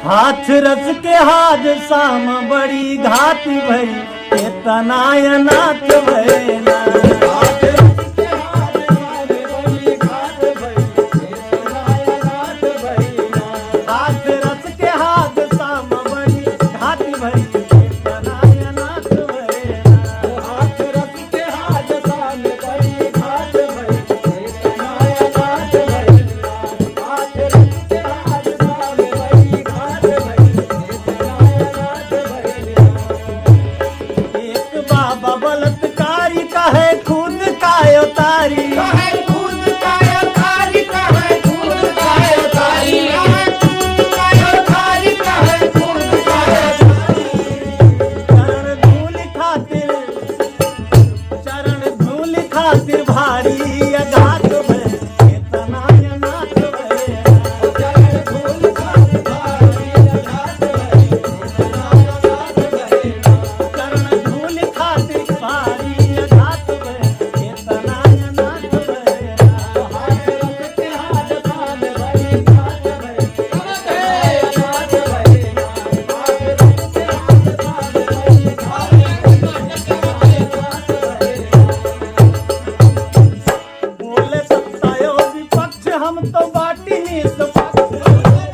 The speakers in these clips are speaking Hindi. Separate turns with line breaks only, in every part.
हाथ रस के हाथ शाम बड़ी घात भई केतना अनाथ भैला। हाथ रस के हाथ शाम बड़ी घात भई केतना अनाथ भैला।
हाथ रस के हाथ शाम बड़ी घात भई केतना अनाथ भैला। हाथ रस के हाथ शाम बड़ी घात भई केतना अनाथ भैला।
एक बाबा बलात्कारी कहे खुद का अवतारी।
कहे खुद का अवतारी, कहे खुद का अवतारी, कहे खुद का अवतारी, कहे खुद का
चरण धूल खातिर भारी अघात भय केतना अनाथ भैला।
चरण धूल खातिर भारी अघात भई केतना अनाथ भैला।
चरण धूल खातिर भारी अघात भय केतना अनाथ भैला।
हाथ रस के हाथ शाम बड़ी घात भई केतना अनाथ भैला। हाथ रस के हाथ शाम बड़ी घात भई केतना अनाथ भैला।
बोले सत्तायो विपक्ष हम तो बाटी निष्पक्ष।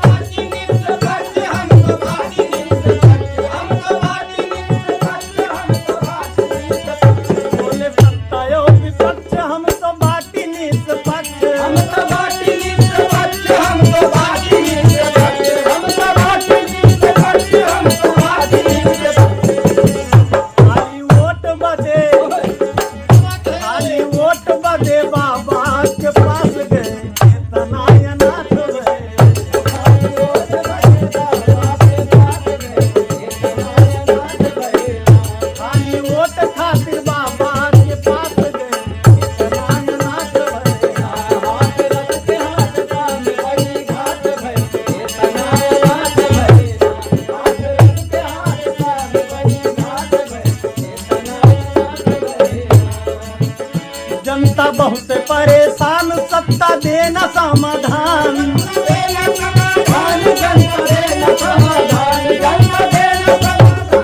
बाटी निष्पक्ष हम तो बाटी निष्पक्ष, हम तो बाटी निष्पक्ष, हम तो बाटी निष्पक्ष।
बोले सत्तायो विपक्ष हम तो बाटी निष्पक्ष।
हम तो बाटी निष्पक्ष, हम तो बाटी निष्पक्ष, हम तो बाटी निष्पक्ष, हम तो बाटी निष्पक्ष।
खाली वोट बदे बाबा के पास गए केतना अनाथ भैला। खाली वोट खातिर बाबा के पास गए केतना अनाथ भैला।
हाथ रस के हाथ शाम बड़ी घात भई केतना अनाथ भैला। हाथ रस के हाथ शाम बड़ी घात भई केतना अनाथ भैला।
जनता बहुत परेशान सत्ता देना समाधान।
देना समाधान, जनता देना समाधान, जनता देना समाधान, जनता देना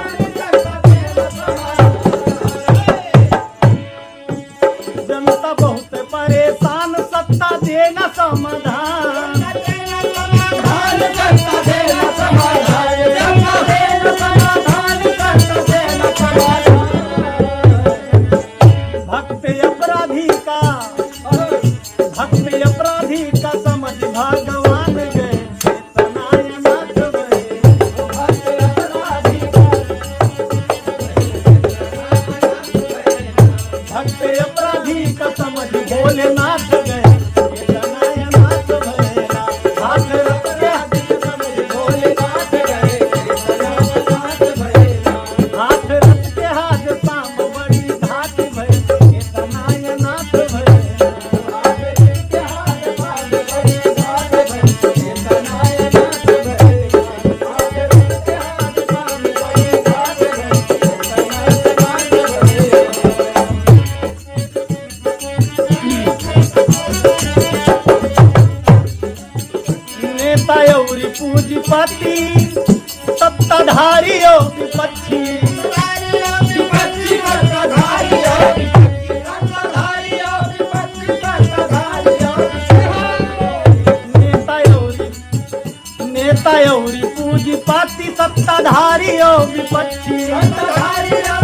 समाधान।
जनता बहुत परेशान सत्ता देना समाधान।
समाधान, जनता देना समाधान, जनता देना समाधान, जनता देना समाधान।
भक्त अपराधी का समझ भगवान गए केतना अनाथ भैला।
भक्त अपराधी का
भक्त अपराधी का समझ भोलेनाथ गए केतना अनाथ भैला। हाथ रख के हाथ समझ
भोलेनाथ गए केतना अनाथ भैला।
हाथ रख के हाथ शाम बड़ी घाट भई केतना अनाथ भैला।
हाथ रस के हाथ शाम बड़ी घात भई केतना अनाथ भैला। हाथ रस के हाथ शाम बड़ी घात भई केतना अनाथ भैला।
नेता अउरी पूंजीपति सत्ताधारी और विपक्षी।
विपक्षी सत्ताधारी और विपक्षी, सत्ताधारी और विपक्षी, सत्ताधारी और
नेता अउरी पूंजीपति सत्ताधारी और विपक्षी।
सत्ताधारी और